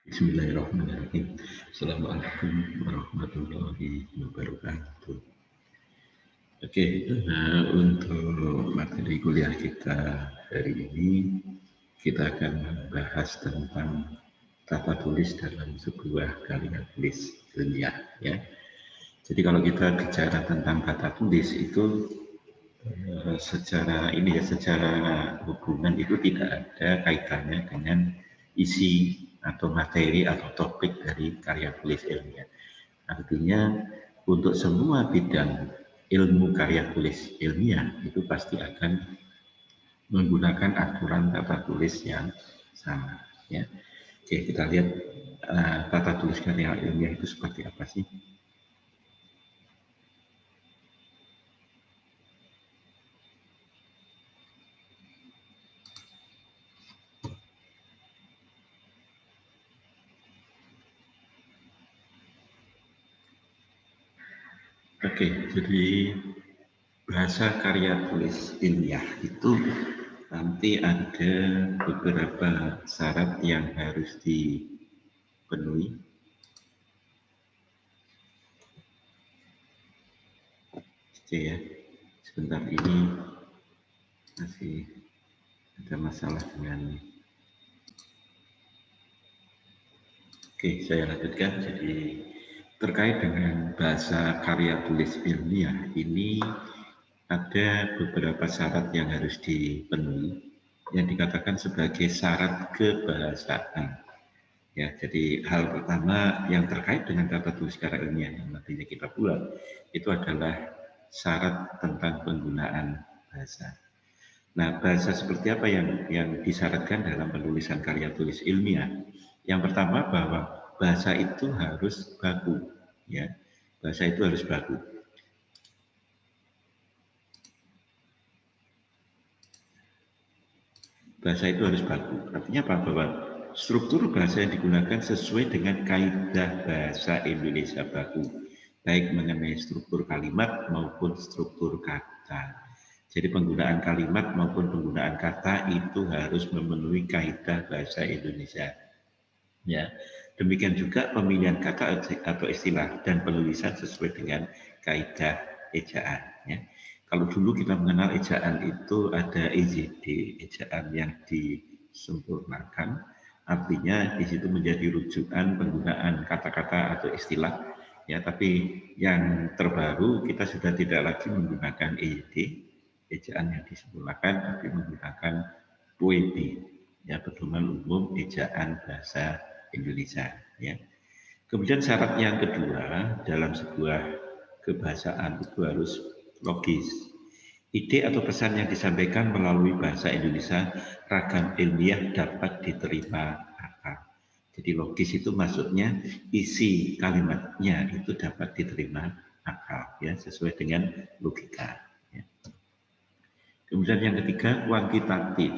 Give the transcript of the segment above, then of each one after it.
Bismillahirrahmanirrahim. Assalamualaikum warahmatullahi wabarakatuh. Oke, untuk materi kuliah kita hari ini, kita akan membahas tentang tata tulis dalam sebuah karya tulis ilmiah. Ya. Jadi kalau kita bicara tentang tata tulis itu secara hubungan itu tidak ada kaitannya dengan isi atau materi atau topik dari karya tulis ilmiah. Artinya untuk semua bidang ilmu karya tulis ilmiah itu pasti akan menggunakan aturan tata tulis yang sama. Ya. Oke, kita lihat tata tulis karya ilmiah itu seperti apa sih? Oke, jadi bahasa karya tulis ilmiah itu nanti ada beberapa syarat yang harus dipenuhi. Oke ya, sebentar ini masih ada masalah dengan. Oke, saya lanjutkan. Jadi terkait dengan bahasa karya tulis ilmiah ini ada beberapa syarat yang harus dipenuhi yang dikatakan sebagai syarat kebahasaan. Ya, jadi hal pertama yang terkait dengan tata tulis karya ilmiah yang nantinya kita buat itu adalah syarat tentang penggunaan bahasa. Nah, bahasa seperti apa yang disyaratkan dalam penulisan karya tulis ilmiah? Yang pertama bahwa bahasa itu harus baku, ya. Bahasa itu harus baku. Bahasa itu harus baku. Artinya apa? Bahwa struktur bahasa yang digunakan sesuai dengan kaidah bahasa Indonesia baku, baik mengenai struktur kalimat maupun struktur kata. Jadi penggunaan kalimat maupun penggunaan kata itu harus memenuhi kaidah bahasa Indonesia. Ya, demikian juga pemilihan kata atau istilah dan penulisan sesuai dengan kaidah ejaan. Ya. Kalau dulu kita mengenal ejaan itu ada EJD, ejaan yang disempurnakan, artinya di situ menjadi rujukan penggunaan kata-kata atau istilah. Ya, tapi yang terbaru kita sudah tidak lagi menggunakan EJD, ejaan yang disempurnakan, tapi menggunakan POEB, ya, pedoman umum ejaan bahasa Indonesia. Ya. Kemudian syarat yang kedua dalam sebuah kebahasaan itu harus logis. Ide atau pesan yang disampaikan melalui bahasa Indonesia ragam ilmiah dapat diterima akal. Jadi logis itu maksudnya isi kalimatnya itu dapat diterima akal, ya, sesuai dengan logika. Ya. Kemudian yang ketiga, kuantitatif.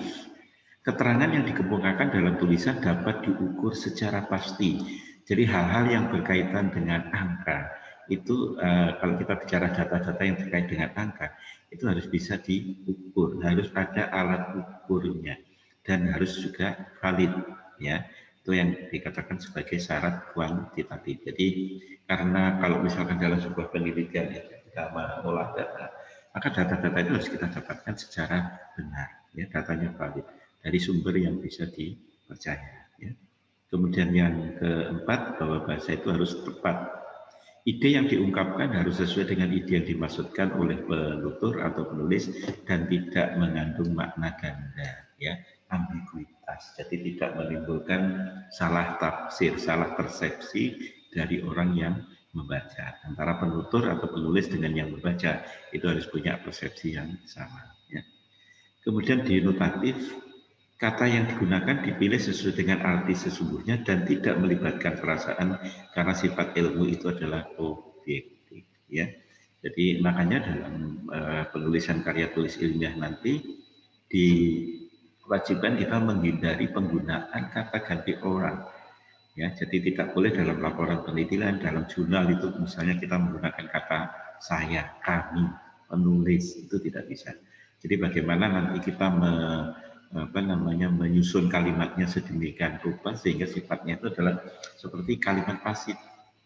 Keterangan yang dikemukakan dalam tulisan dapat diukur secara pasti. Jadi hal-hal yang berkaitan dengan angka itu kalau kita bicara data-data yang terkait dengan angka itu harus bisa diukur, harus ada alat ukurnya dan harus juga valid, ya. Itu yang dikatakan sebagai syarat kuantitatif. Jadi karena kalau misalkan dalam sebuah penelitian kita mengolah data, maka data-data itu harus kita dapatkan secara benar, ya, datanya valid dari sumber yang bisa dipercaya. Ya. Kemudian yang keempat, bahwa bahasa itu harus tepat. Ide yang diungkapkan harus sesuai dengan ide yang dimaksudkan oleh penutur atau penulis dan tidak mengandung makna ganda, ya, ambiguitas. Jadi tidak menimbulkan salah tafsir, salah persepsi dari orang yang membaca. Antara penutur atau penulis dengan yang membaca itu harus punya persepsi yang sama. Ya. Kemudian denotatif, kata yang digunakan dipilih sesuai dengan arti sesungguhnya dan tidak melibatkan perasaan karena sifat ilmu itu adalah objektif. Ya, jadi makanya dalam penulisan karya tulis ilmiah nanti diwajibkan kita menghindari penggunaan kata ganti orang. Ya, jadi tidak boleh dalam laporan penelitian, dalam jurnal itu misalnya kita menggunakan kata saya, kami, penulis, itu tidak bisa. Jadi bagaimana nanti kita menyusun kalimatnya sedemikian rupa sehingga sifatnya itu adalah seperti kalimat pasif,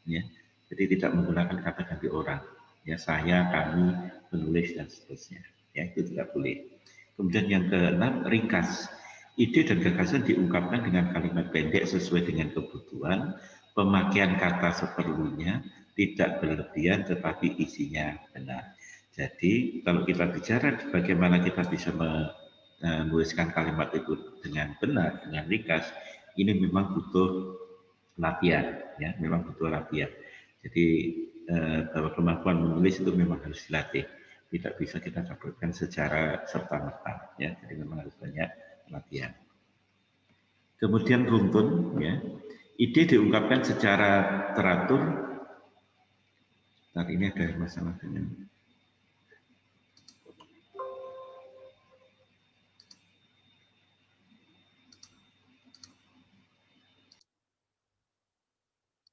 ya. Jadi tidak menggunakan kata ganti orang, ya saya, kami, penulis dan seterusnya, ya itu tidak boleh. Kemudian yang keenam, ringkas. Ide dan gagasan diungkapkan dengan kalimat pendek sesuai dengan kebutuhan, pemakaian kata seperlunya, tidak berlebihan tetapi isinya benar. Jadi kalau kita bicara bagaimana kita bisa menuliskan kalimat itu dengan benar, dengan ringkas, ini memang butuh latihan, ya, memang butuh latihan. Jadi bahwa kemampuan menulis itu memang harus dilatih, tidak bisa kita dapatkan secara serta-merta, ya. Jadi memang harus banyak latihan. Kemudian runtun, ya, ide diungkapkan secara teratur. Saat ini ada masalah dengan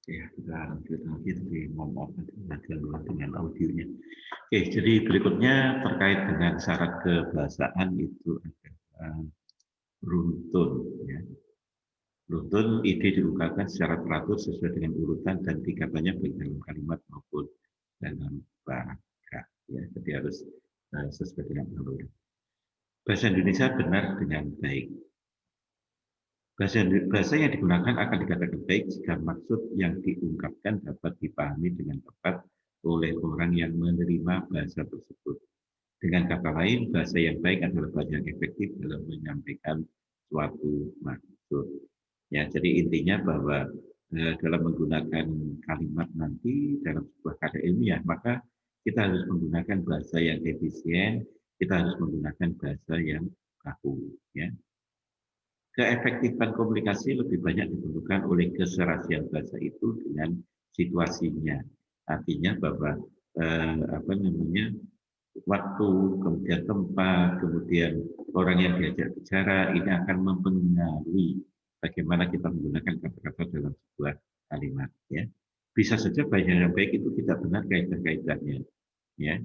ya, kita lanjut lagi di mohon maaf dengan audionya. Oke, jadi berikutnya terkait dengan syarat kebahasaan itu ada runtun, ya. Runtun ide diungkapkan secara teratur sesuai dengan urutan dan tingkatannya baik dalam kalimat maupun dalam paragraf, ya. Jadi harus sesuai dengan alur. Bahasa Indonesia benar dengan baik. Bahasa yang digunakan akan dikatakan baik jika maksud yang diungkapkan dapat dipahami dengan tepat oleh orang yang menerima bahasa tersebut. Dengan kata lain, bahasa yang baik adalah bahasa yang efektif dalam menyampaikan suatu maksud. Ya, jadi intinya bahwa dalam menggunakan kalimat nanti dalam sebuah karya ilmiah, maka kita harus menggunakan bahasa yang efisien, kita harus menggunakan bahasa yang kaku. Ya. Keefektifan komunikasi lebih banyak ditentukan oleh keserasian bahasa itu dengan situasinya. Artinya bahwa waktu, kemudian tempat, kemudian orang yang diajak bicara ini akan mempengaruhi bagaimana kita menggunakan kata-kata dalam sebuah kalimat. Ya, bisa saja bahasa yang baik itu tidak benar kaidah-kaidahnya. Ya,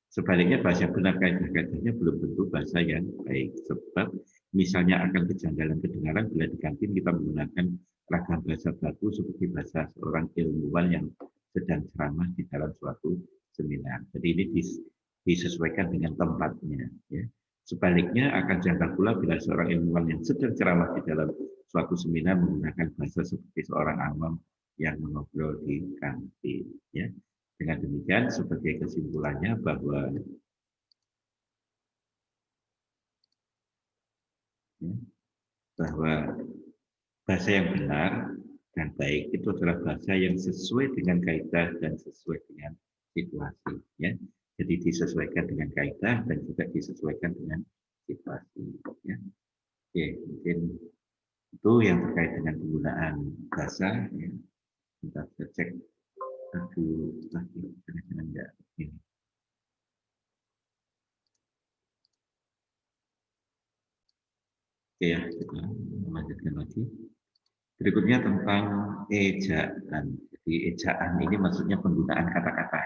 sebaliknya bahasa yang benar kaidah-kaidahnya belum tentu bahasa yang baik. Sebab misalnya akan kejanggalan kedengaran bila di kantin kita menggunakan ragam bahasa baku seperti bahasa seorang ilmuwan yang sedang ceramah di dalam suatu seminar. Jadi ini disesuaikan dengan tempatnya. Ya. Sebaliknya akan janggal pula bila seorang ilmuwan yang sedang ceramah di dalam suatu seminar menggunakan bahasa seperti seorang awam yang mengobrol di kantin. Ya. Dengan demikian, sebagai kesimpulannya bahwa bahasa yang benar dan baik itu adalah bahasa yang sesuai dengan kaidah dan sesuai dengan situasi. Ya. Jadi disesuaikan dengan kaidah dan juga disesuaikan dengan situasi. Ya. Oke, mungkin itu yang terkait dengan penggunaan bahasa. Ya. Kita bisa cek satu lagi, jangan enggak ini. Oke ya, kita lanjutkan lagi. Berikutnya tentang ejaan. Jadi ejaan ini maksudnya penggunaan kata-kata.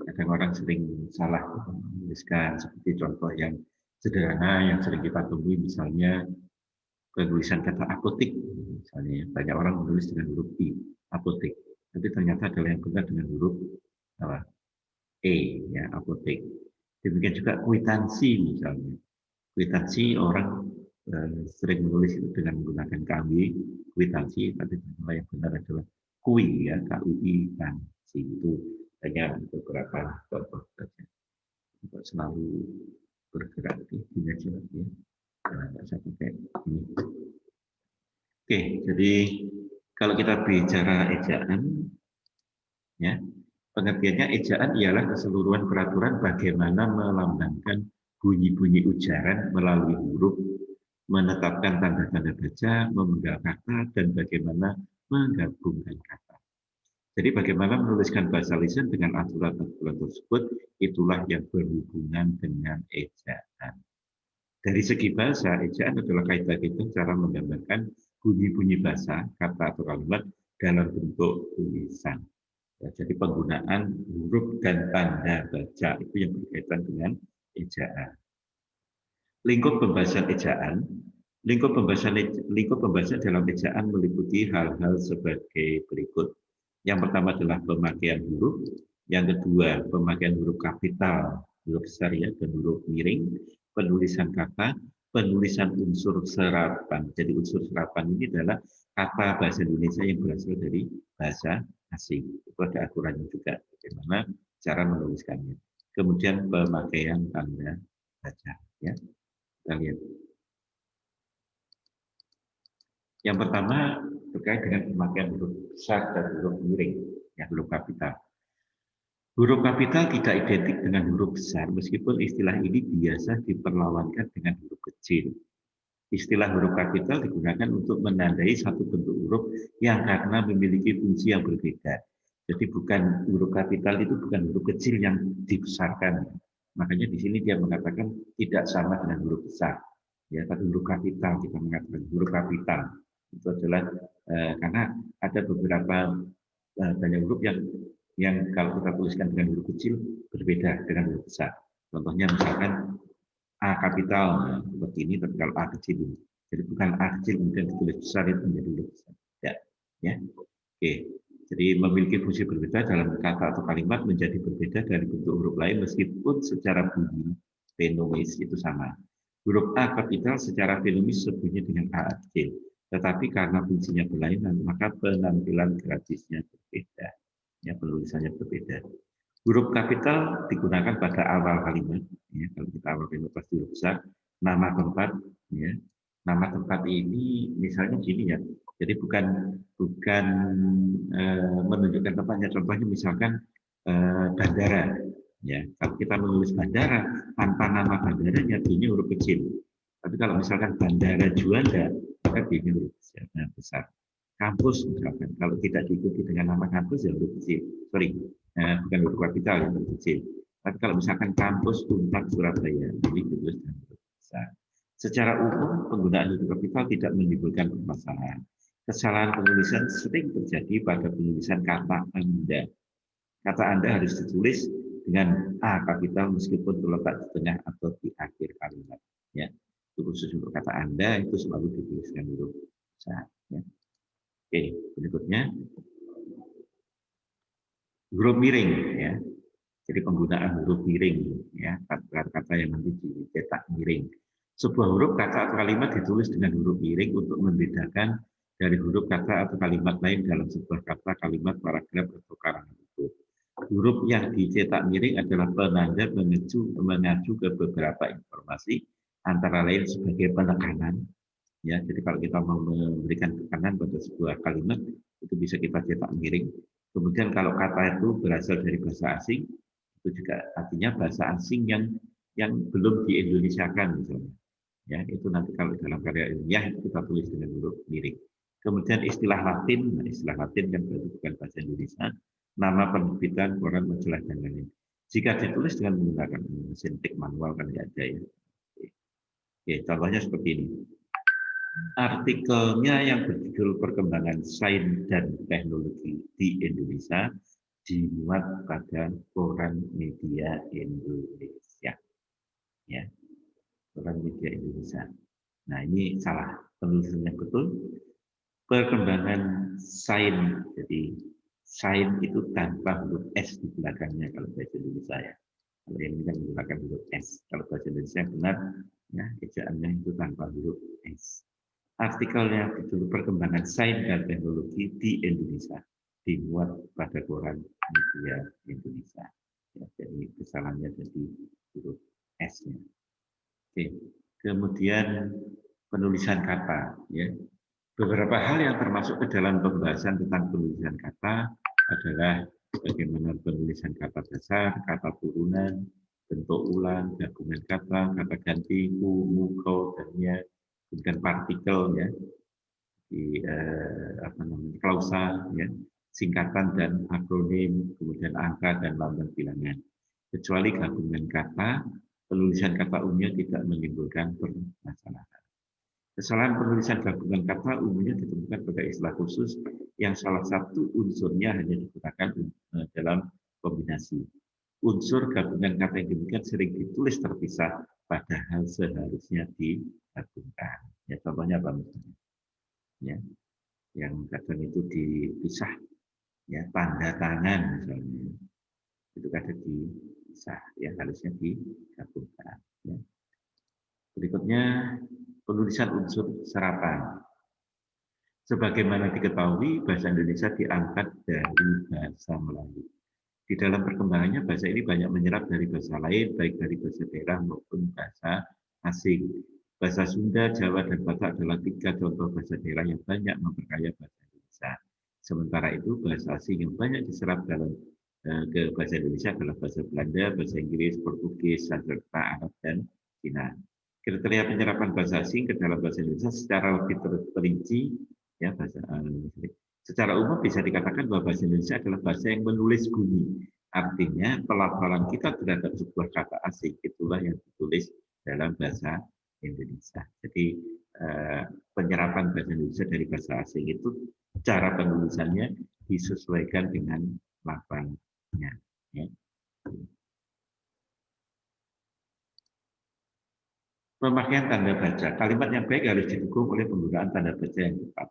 Kadang orang sering salah menuliskan seperti contoh yang sederhana yang sering kita temui misalnya penulisan kata apotik. Misalnya banyak orang menulis dengan huruf I, apotik. Tapi ternyata adalah yang benar dengan huruf apa? E, ya apotek. Demikian juga kwitansi misalnya. Kwitansi orang sering menulis itu dengan menggunakan kami, kwitansi, tapi yang benar adalah kui, ya, KUI, tansi. Itu hanya beberapa contoh saja. Untuk selalu bergerak di meja ya. Nah, saya pakai ini. Oke, jadi kalau kita bicara ejaan, ya, pengertiannya ejaan ialah keseluruhan peraturan bagaimana melambangkan bunyi-bunyi ujaran melalui huruf, menetapkan tanda-tanda baca, memenggal kata, dan bagaimana menggabungkan kata. Jadi bagaimana menuliskan bahasa lisan dengan aturan-aturan tersebut, itulah yang berhubungan dengan ejaan. Dari segi bahasa, ejaan adalah kaidah-kaidah cara menggambarkan bunyi-bunyi bahasa, kata atau kalimat dalam bentuk tulisan. Ya, jadi penggunaan huruf dan tanda baca itu yang berkaitan dengan ejaan. Lingkup pembahasan ejaan. Lingkup pembahasan dalam ejaan meliputi hal-hal sebagai berikut. Yang pertama adalah pemakaian huruf, yang kedua pemakaian huruf kapital, huruf besar ya, dan huruf miring, penulisan kata, penulisan unsur serapan. Jadi unsur serapan ini adalah kata bahasa Indonesia yang berasal dari bahasa asing. Itu ada aturannya juga, bagaimana cara menuliskannya. Kemudian pemakaian tanda baca. Ya, kita lihat. Yang pertama terkait dengan pemakaian huruf besar dan huruf miring, ya, huruf kapital. Huruf kapital tidak identik dengan huruf besar, meskipun istilah ini biasa diperlawankan dengan huruf kecil. Istilah huruf kapital digunakan untuk menandai satu bentuk huruf yang karena memiliki fungsi yang berbeda. Jadi bukan huruf kapital itu bukan huruf kecil yang dibesarkan. Makanya di sini dia mengatakan tidak sama dengan huruf besar. Ya, tapi huruf kapital kita mengatakan huruf kapital itu adalah karena ada beberapa banyak huruf yang kalau kita tuliskan dengan huruf kecil berbeda dengan huruf besar. Contohnya misalkan A kapital seperti ini, tapi kalau A kecil ini. Jadi bukan A kecil kemudian ditulis besar itu menjadi huruf besar. Ya, ya. Oke. Jadi memiliki fungsi berbeda dalam kata atau kalimat menjadi berbeda dari bentuk huruf lain meskipun secara bunyi fenomis itu sama. Huruf A kapital secara fenomis sebunyi dengan A kecil. Tetapi karena fungsinya berlainan, maka penampilan grafisnya berbeda. Ya, penulisannya berbeda. Huruf kapital digunakan pada awal kalimat. Ya, kalau kita awal kalimat pasti huruf besar. Nama tempat, ya. Nama tempat ini misalnya gini ya. Jadi bukan menunjukkan tempatnya. Contohnya misalkan bandara. Ya, kalau kita menulis bandara tanpa nama bandaranya, ini huruf kecil. Tapi kalau misalkan bandara Juanda, maka ini huruf besar. Kampus misalkan, kalau tidak diikuti dengan nama kampus ya huruf kecil. Sorry, bukan huruf kapital ya huruf kecil. Tapi kalau misalkan kampus Unpad Surabaya, ini ditulis dengan huruf besar. Secara umum penggunaan huruf kapital tidak menimbulkan permasalahan. Kesalahan penulisan sering terjadi pada penulisan kata Anda. Kata Anda harus ditulis dengan A kapital meskipun terletak di tengah atau di akhir kalimat. Ya, itu khusus untuk kata Anda itu selalu dituliskan huruf besar. Ya. Oke, berikutnya huruf miring. Ya, jadi penggunaan huruf miring. Ya, kata-kata yang nanti dicetak miring. Sebuah huruf kata atau kalimat ditulis dengan huruf miring untuk membedakan dari huruf kata atau kalimat lain dalam sebuah kata, kalimat, paragraf, atau karangan itu. Huruf yang dicetak miring adalah penanda mengacu ke beberapa informasi, antara lain sebagai penekanan. Ya, jadi kalau kita mau memberikan tekanan pada sebuah kalimat, itu bisa kita cetak miring. Kemudian kalau kata itu berasal dari bahasa asing, itu juga artinya bahasa asing yang belum diindonesiakan misalnya. Ya, itu nanti kalau dalam karya ilmiah kita tulis dengan huruf miring. Kemudian istilah Latin, istilah Latin kan berarti bukan bahasa Indonesia, nama penerbitan, koran, majalah, dan lain-lain. Jika ditulis dengan menggunakan mesin tik manual kan nggak ada ya. Oke, contohnya seperti ini. Artikelnya yang berjudul Perkembangan Sains dan Teknologi di Indonesia dimuat pada koran media Indonesia. Ya, koran media Indonesia. Nah, ini salah penulisannya betul. Perkembangan sains, jadi sains itu tanpa huruf S di belakangnya kalau bahasa Indonesia ya. Kalau yang ini kan menggunakan huruf S. Kalau bahasa Indonesia benar, ya ejaannya itu tanpa huruf S. Artikelnya berjudul Perkembangan Sains dan Teknologi di Indonesia dimuat pada koran media Indonesia. Ya, jadi kesalahannya jadi huruf S-nya. Oke, kemudian penulisan kata. Ya, beberapa hal yang termasuk ke dalam pembahasan tentang penulisan kata adalah bagaimana penulisan kata dasar, kata turunan, bentuk ulang, gabungan kata, kata ganti, mu, kau, dan ya, kemudian partikel ya, di klausa ya, singkatan dan akronim, kemudian angka dan lambang bilangan. Kecuali gabungan kata, penulisan kata umumnya tidak menimbulkan permasalahan. Kesalahan penulisan gabungan kata umumnya ditemukan pada istilah khusus yang salah satu unsurnya hanya digunakan dalam kombinasi. Unsur gabungan kata yang demikian sering ditulis terpisah padahal seharusnya digabungkan. Ya, contohnya apa misalnya? Ya, yang kadang itu dipisah, ya tanda tangan misalnya itu kadang dipisah, ya harusnya digabungkan. Ya. Berikutnya penulisan unsur serapan. Sebagaimana diketahui, bahasa Indonesia diangkat dari bahasa Melayu. Di dalam perkembangannya, bahasa ini banyak menyerap dari bahasa lain, baik dari bahasa daerah maupun bahasa asing. Bahasa Sunda, Jawa, dan Batak adalah 3 contoh bahasa daerah yang banyak memperkaya bahasa Indonesia. Sementara itu, bahasa asing yang banyak diserap dalam ke bahasa Indonesia adalah bahasa Belanda, bahasa Inggris, Portugis, Sanskerta, Arab, dan Cina. Kriteria penyerapan bahasa asing ke dalam bahasa Indonesia secara lebih terperinci, ya bahasa secara umum bisa dikatakan bahwa bahasa Indonesia adalah bahasa yang menulis bunyi. Artinya pelafalan kita terhadap sebuah kata asing itulah yang ditulis dalam bahasa Indonesia. Jadi penyerapan bahasa Indonesia dari bahasa asing itu cara penulisannya disesuaikan dengan lafalnya. Ya. Pemakaian tanda baca. Kalimat yang baik harus didukung oleh penggunaan tanda baca yang tepat.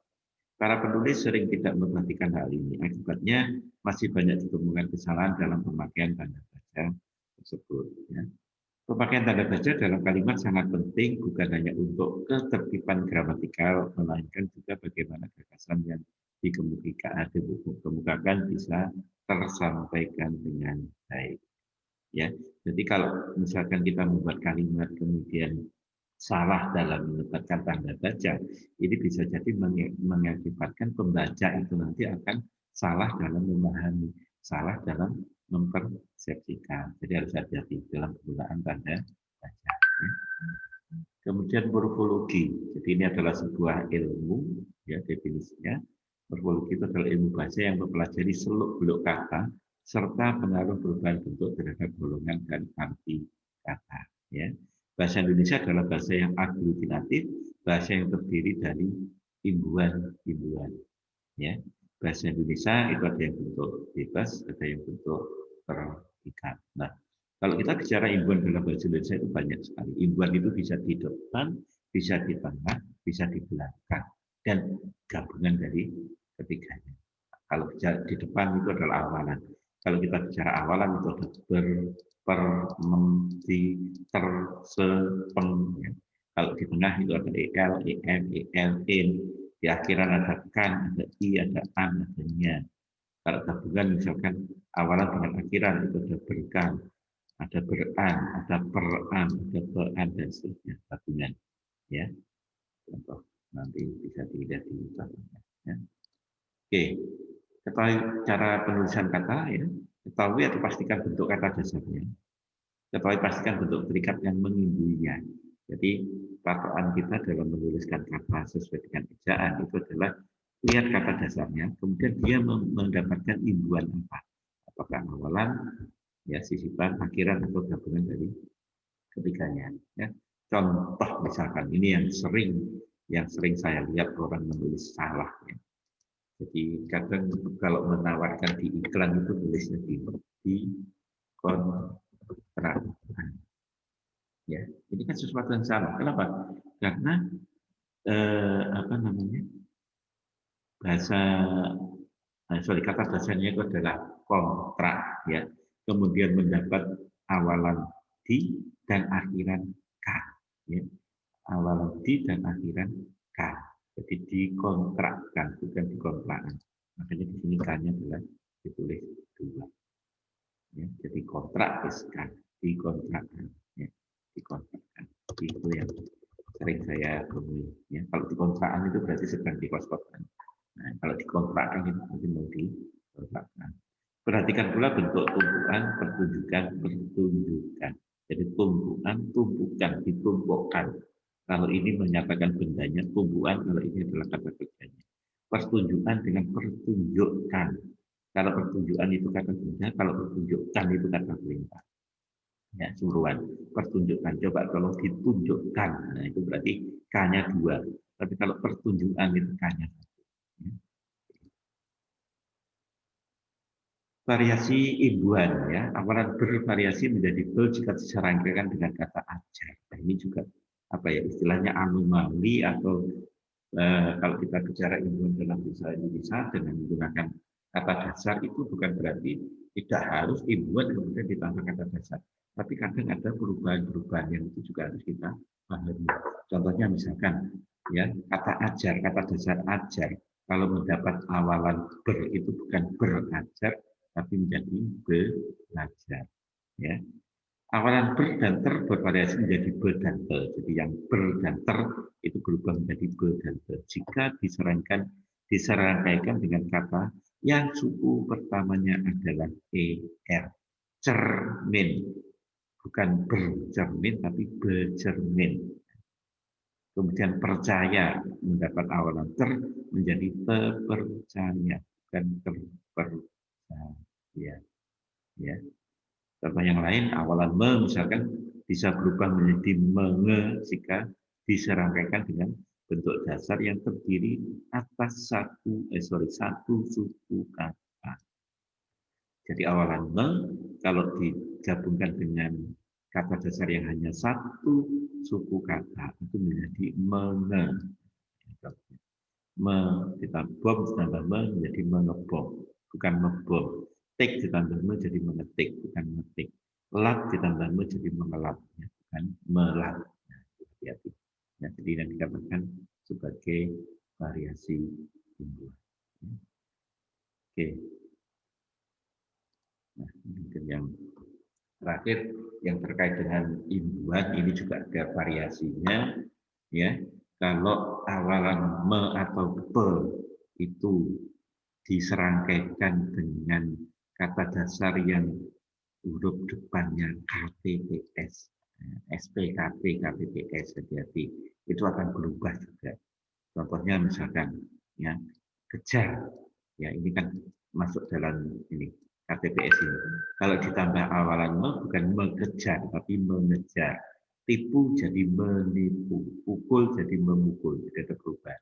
Para penulis sering tidak memperhatikan hal ini. Akibatnya masih banyak ditemukan kesalahan dalam pemakaian tanda baca tersebut. Ya. Pemakaian tanda baca dalam kalimat sangat penting bukan hanya untuk ketertiban gramatikal, melainkan juga bagaimana gagasan yang dikemukakan bisa tersampaikan dengan baik. Ya, jadi kalau misalkan kita membuat kalimat kemudian salah dalam menempatkan tanda baca, ini bisa jadi mengakibatkan pembaca itu nanti akan salah dalam memahami, salah dalam mempersepsikan. Jadi harus hati-hati dalam penggunaan tanda baca. Kemudian morfologi. Jadi ini adalah sebuah ilmu, ya definisinya. Morfologi itu adalah ilmu bahasa yang mempelajari seluk-beluk kata serta pengaruh perubahan bentuk terhadap golongan dan arti kata. Ya. Bahasa Indonesia adalah bahasa yang aglutinatif, bahasa yang terdiri dari imbuhan-imbuhan. Ya. Bahasa Indonesia itu ada yang bentuk bebas, ada yang bentuk terikat. Nah, kalau kita bicara imbuhan dalam bahasa Indonesia itu banyak sekali. Imbuhan itu bisa di depan, bisa di tengah, bisa di belakang, dan gabungan dari ketiganya. Kalau bicara di depan itu adalah awalan. Kalau kita bicara awalan itu ada ber, per, mem, di, ter, se, peng. Ya. Kalau di tengah itu ada el, em, el, in. Di akhiran ada kan, ada i, ada an, ada nya. Kalau gabungan misalkan awalan dengan akhiran itu ada berkan, ada beran, ada peran, ada peran, dan seterusnya gabungan. Ya, contoh nanti bisa dilihat di contohnya. Ya. Oke, ketahui cara penulisan kata, ya. Ketahui atau pastikan bentuk kata dasarnya. Ketahui pastikan bentuk terikat yang mengimbuinya. Jadi patokan kita dalam menuliskan kata sesuai dengan ejaan itu adalah lihat kata dasarnya, kemudian dia mendapatkan imbuhan apa? Apakah awalan, ya sisipan, akhiran atau gabungan dari ketiganya. Ya. Contoh misalkan ini yang sering saya lihat orang menulis salah. Ya. Jadi kadang kalau menawarkan di iklan itu tulisnya di kontrak. Ya, ini kan sesuatu yang salah. Kenapa? Karena apa namanya bahasa kata dasarnya itu adalah kontrak, ya. Kemudian mendapat awalan di dan akhiran k, ya. Awalan di dan akhiran k. Jadi dikontrakkan, bukan dikontrakkan. Makanya di sini k-nya adalah ditulis dua. Ya, jadi kontrak kan dikontrakkan, ya. Dikontrakkan. Itu yang sering saya temui. Ya, kalau dikontrakkan itu berarti sedang dikos-kosan. Nah, kalau dikontrakkan itu berarti mau dikontrakkan. Perhatikan pula bentuk tumpukan, pertunjukan, pertunjukan. Jadi tumpukan, tumpukan, ditumpukkan. Kalau ini menyatakan bendanya, tumpukan, kalau ini adalah kata kerjanya. Pertunjukan dengan pertunjukkan. Kalau pertunjukan itu kata benda, kalau pertunjukkan itu kata perintah. Ya, suruhan, pertunjukan. Coba tolong ditunjukkan. Nah, itu berarti K-nya 2. Tapi kalau pertunjukan itu K-nya 1. Ya. variasi imbuhan ya. Awalan bervariasi menjadi ber jika diserangkaikan dengan kata ajar. Nah, ini juga apa ya istilahnya anomali atau kalau kita bicara imbuhan dalam bahasa Indonesia dengan menggunakan kata dasar itu bukan berarti tidak harus imbuhan kemudian ditambah kata dasar. Tapi kadang ada perubahan-perubahan yang itu juga harus kita pahami. Contohnya misalkan ya kata ajar, kata dasar ajar kalau mendapat awalan ber itu bukan berajar tapi menjadi belajar ya. Awalan ber dan ter bervariasi menjadi be dan te. Jadi yang ber dan ter itu berubah menjadi be dan te. Jika diserangkaikan dengan kata yang suku pertamanya adalah er. Cermin, bukan bercermin tapi becermin. Kemudian percaya mendapat awalan ter menjadi terpercaya, bukan terpercaya. Ya. Contoh yang lain, awalan me misalkan bisa berubah menjadi menge jika diserangkaikan dengan bentuk dasar yang terdiri atas satu suku kata. Jadi awalan me kalau digabungkan dengan kata dasar yang hanya satu suku kata itu menjadi menge. Ditambah bom ditambah me menjadi mengebom, bukan ngebom. Tik ditambah me jadi mengetik, bukan mengetik. Lap ditambah me jadi mengelap, ya, bukan melap. Nah, hati-hati. Ya, jadi yang dikatakan sebagai variasi imbuhan. Oke. Nah, mungkin yang terakhir yang terkait dengan imbuhan ini juga ada variasinya, ya. Kalau awalan me atau pe itu diserangkaikan dengan kata dasar yang huruf depannya KTPS, SPKT, KTPS, hati-hati, itu akan berubah juga. Contohnya misalkan, ya kejar, ya ini kan masuk dalam ini KTPS ini. Kalau ditambah awalan me bukan mengejar, tapi mengejar. Tipu jadi menipu, pukul jadi memukul, jadi ada perubahan.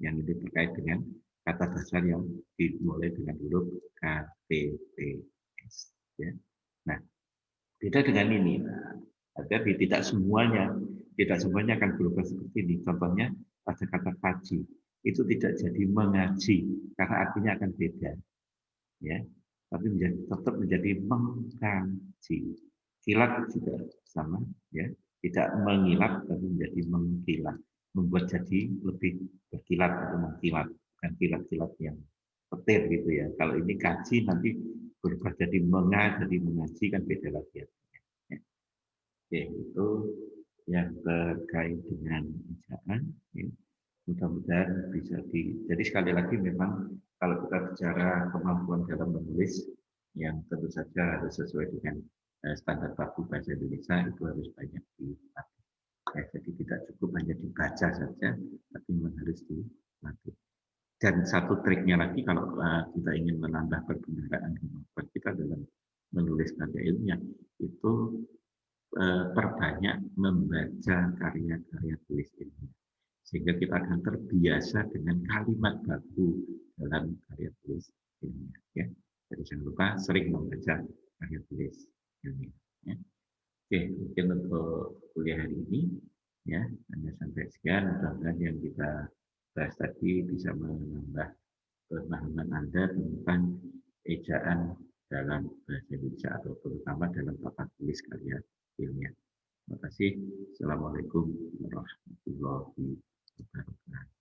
Yang ini terkait dengan kata dasar yang dimulai dengan huruf KTPS. Ya. Nah, beda dengan ini. Nah, tapi tidak semuanya akan berubah seperti ini. Contohnya pada kata kaji itu tidak jadi mengaji karena artinya akan beda, ya. Tapi tetap menjadi mengkaji. Kilat juga sama, ya. Tidak mengilap tapi menjadi mengkilat, membuat jadi lebih berkilat atau mengkilat, bukan kilat-kilat yang petir gitu ya. Kalau ini kaji nanti berubah jadi jadi mengaji kan beda lagi ya. Oke, itu yang terkait dengan ejaan. Ya. Mudah-mudahan bisa jadi sekali lagi memang kalau kita bicara kemampuan dalam menulis yang tentu saja harus sesuai dengan standar baku bahasa Indonesia itu harus banyak dilatih. Ya, jadi tidak cukup hanya dibaca saja, tapi memang harus dilatih. Dan satu triknya lagi kalau kita ingin menambah perbendaharaan kemampuan kita dalam menulis karya ilmiah itu perbanyak membaca karya-karya tulis ilmiah. Sehingga kita akan terbiasa dengan kalimat baku dalam karya tulis ilmiah. Ya. Jadi jangan lupa sering membaca karya tulis ilmiah. Ya. Oke, mungkin untuk kuliah hari ini ya hanya sampai sekian. Mudah-mudahan yang kita bahas tadi bisa menambah pemahaman Anda tentang ejaan dalam bahasa Indonesia atau terutama dalam tata tulis karya ilmiah. Terima kasih. Assalamualaikum warahmatullahi wabarakatuh.